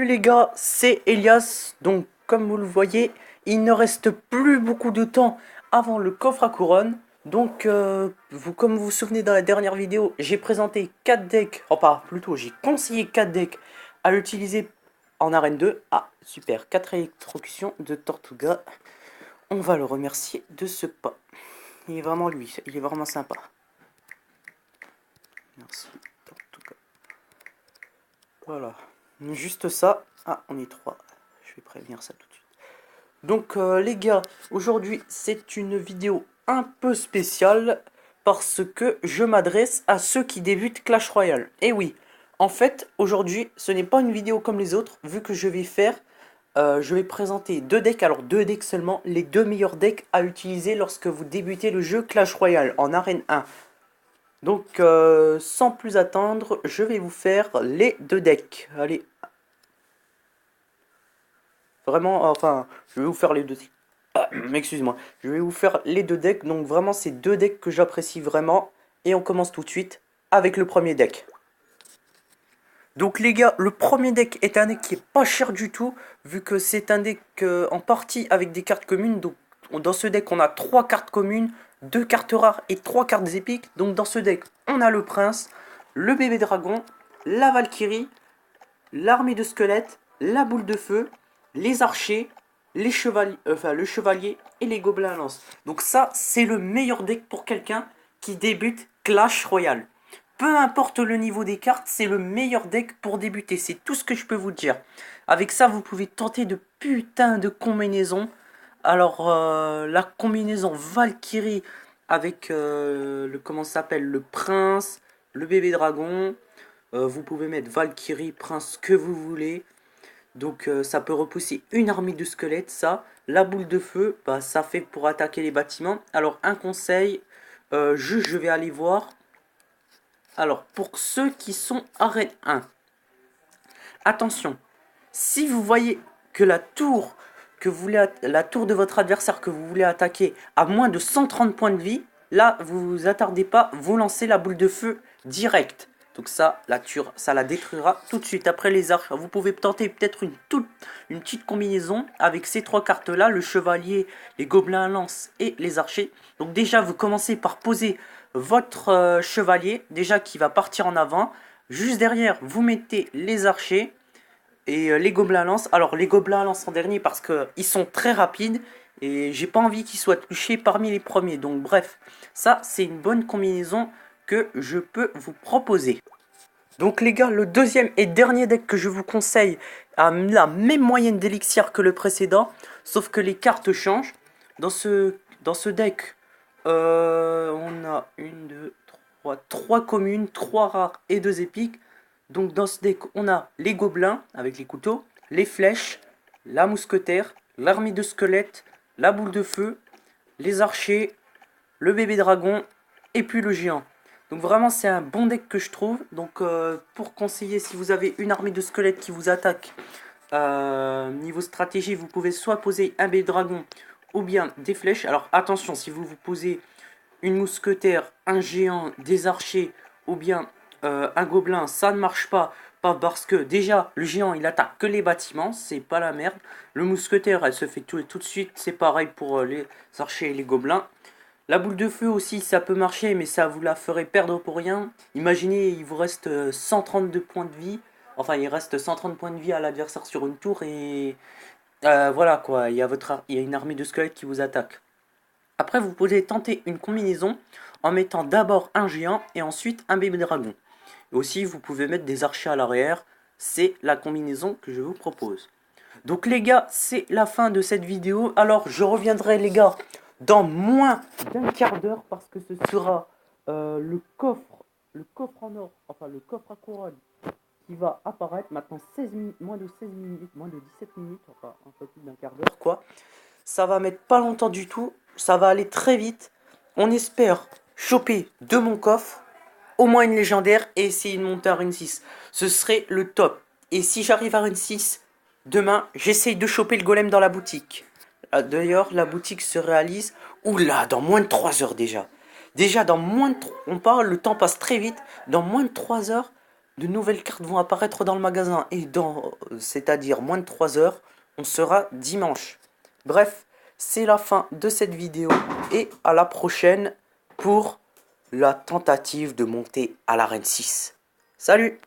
Salut les gars, c'est Elias. Donc comme vous le voyez, il ne reste plus beaucoup de temps avant le coffre à couronne. Donc comme vous vous souvenez dans la dernière vidéo, j'ai présenté 4 decks, enfin plutôt j'ai conseillé 4 decks à l'utiliser en arène 2. Ah super, 4 électrocutions de Tortuga. On va le remercier de ce pas. Il est vraiment lui, il est vraiment sympa. Merci Tortuga. Voilà. Juste ça. Ah, on est 3. Je vais prévenir ça tout de suite. Donc les gars, aujourd'hui c'est une vidéo un peu spéciale parce que je m'adresse à ceux qui débutent Clash Royale. Et oui, en fait aujourd'hui ce n'est pas une vidéo comme les autres vu que je vais présenter deux decks, alors deux decks seulement, les deux meilleurs decks à utiliser lorsque vous débutez le jeu Clash Royale en arène 1. Donc sans plus attendre, je vais vous faire les deux decks. Allez. Vraiment, enfin, je vais vous faire les deux decks. Excuse-moi. Je vais vous faire les deux decks. Donc vraiment, c'est deux decks que j'apprécie vraiment. Et on commence tout de suite avec le premier deck. Donc les gars, le premier deck est un deck qui est pas cher du tout. Vu que c'est un deck en partie avec des cartes communes. Donc dans ce deck, on a 3 cartes communes, 2 cartes rares et 3 cartes épiques. Donc dans ce deck, on a le prince, le bébé dragon, la valkyrie, l'armée de squelettes, la boule de feu, les archers, les chevaliers, le chevalier et les gobelins à lance. Donc ça, c'est le meilleur deck pour quelqu'un qui débute Clash Royale. Peu importe le niveau des cartes, c'est le meilleur deck pour débuter. C'est tout ce que je peux vous dire. Avec ça, vous pouvez tenter de putain de combinaisons. Alors, la combinaison Valkyrie avec le comment ça s'appelle, le prince, le bébé dragon. Vous pouvez mettre Valkyrie, prince, que vous voulez. Donc ça peut repousser une armée de squelettes, ça. La boule de feu, bah, ça fait pour attaquer les bâtiments. Alors un conseil, je vais aller voir. Alors pour ceux qui sont arène 1, attention, si vous voyez que la tour la tour de votre adversaire que vous voulez attaquer a moins de 130 points de vie, là vous vous attardez pas, vous lancez la boule de feu direct. Donc ça la détruira tout de suite après les archers. Vous pouvez tenter peut-être une petite combinaison avec ces 3 cartes là, le chevalier, les gobelins à lance et les archers. Donc déjà vous commencez par poser votre chevalier, déjà qui va partir en avant. Juste derrière vous mettez les archers et les gobelins à lance. Alors les gobelins à lance en dernier parce qu'ils sont très rapides et j'ai pas envie qu'ils soient touchés parmi les premiers. Donc bref, ça c'est une bonne combinaison que je peux vous proposer. Donc les gars, le deuxième et dernier deck que je vous conseille a la même moyenne d'élixir que le précédent, sauf que les cartes changent. Dans ce deck, on a 3 communes, 3 rares et 2 épiques. Donc dans ce deck, on a les gobelins avec les couteaux, les flèches, la mousquetaire, l'armée de squelettes, la boule de feu, les archers, le bébé dragon et puis le géant. Donc vraiment c'est un bon deck que je trouve. Donc pour conseiller, si vous avez une armée de squelettes qui vous attaque, niveau stratégie, vous pouvez soit poser un bébé dragon ou bien des flèches. Alors attention, si vous posez une mousquetaire, un géant, des archers ou bien un gobelin, ça ne marche pas. Pas parce que déjà le géant il attaque que les bâtiments, c'est pas la merde. Le mousquetaire elle se fait tout de suite, c'est pareil pour les archers et les gobelins. La boule de feu aussi ça peut marcher mais ça vous la ferait perdre pour rien. Imaginez il vous reste 132 points de vie. Enfin il reste 130 points de vie à l'adversaire sur une tour et voilà quoi, il y a une armée de squelettes qui vous attaque. Après vous pouvez tenter une combinaison en mettant d'abord un géant et ensuite un bébé dragon. Et aussi vous pouvez mettre des archers à l'arrière, c'est la combinaison que je vous propose. Donc les gars, c'est la fin de cette vidéo. Alors je reviendrai les gars dans moins d'un quart d'heure parce que ce sera le coffre en or, enfin le coffre à couronne qui va apparaître maintenant 16 minutes, moins de 16 minutes, moins de 17 minutes, enfin un peu plus d'un quart d'heure quoi. Ça va mettre pas longtemps du tout, ça va aller très vite. On espère choper de mon coffre au moins une légendaire et essayer de monter à Rune 6. Ce serait le top. Et si j'arrive à Rune 6, demain, j'essaye de choper le golem dans la boutique. D'ailleurs, la boutique se réalise, oula, dans moins de 3 heures déjà. Déjà, dans moins de... On parle, le temps passe très vite. Dans moins de 3 heures, de nouvelles cartes vont apparaître dans le magasin et c'est-à-dire moins de 3 heures, on sera dimanche. Bref, c'est la fin de cette vidéo et à la prochaine pour la tentative de monter à l'arène 6. Salut!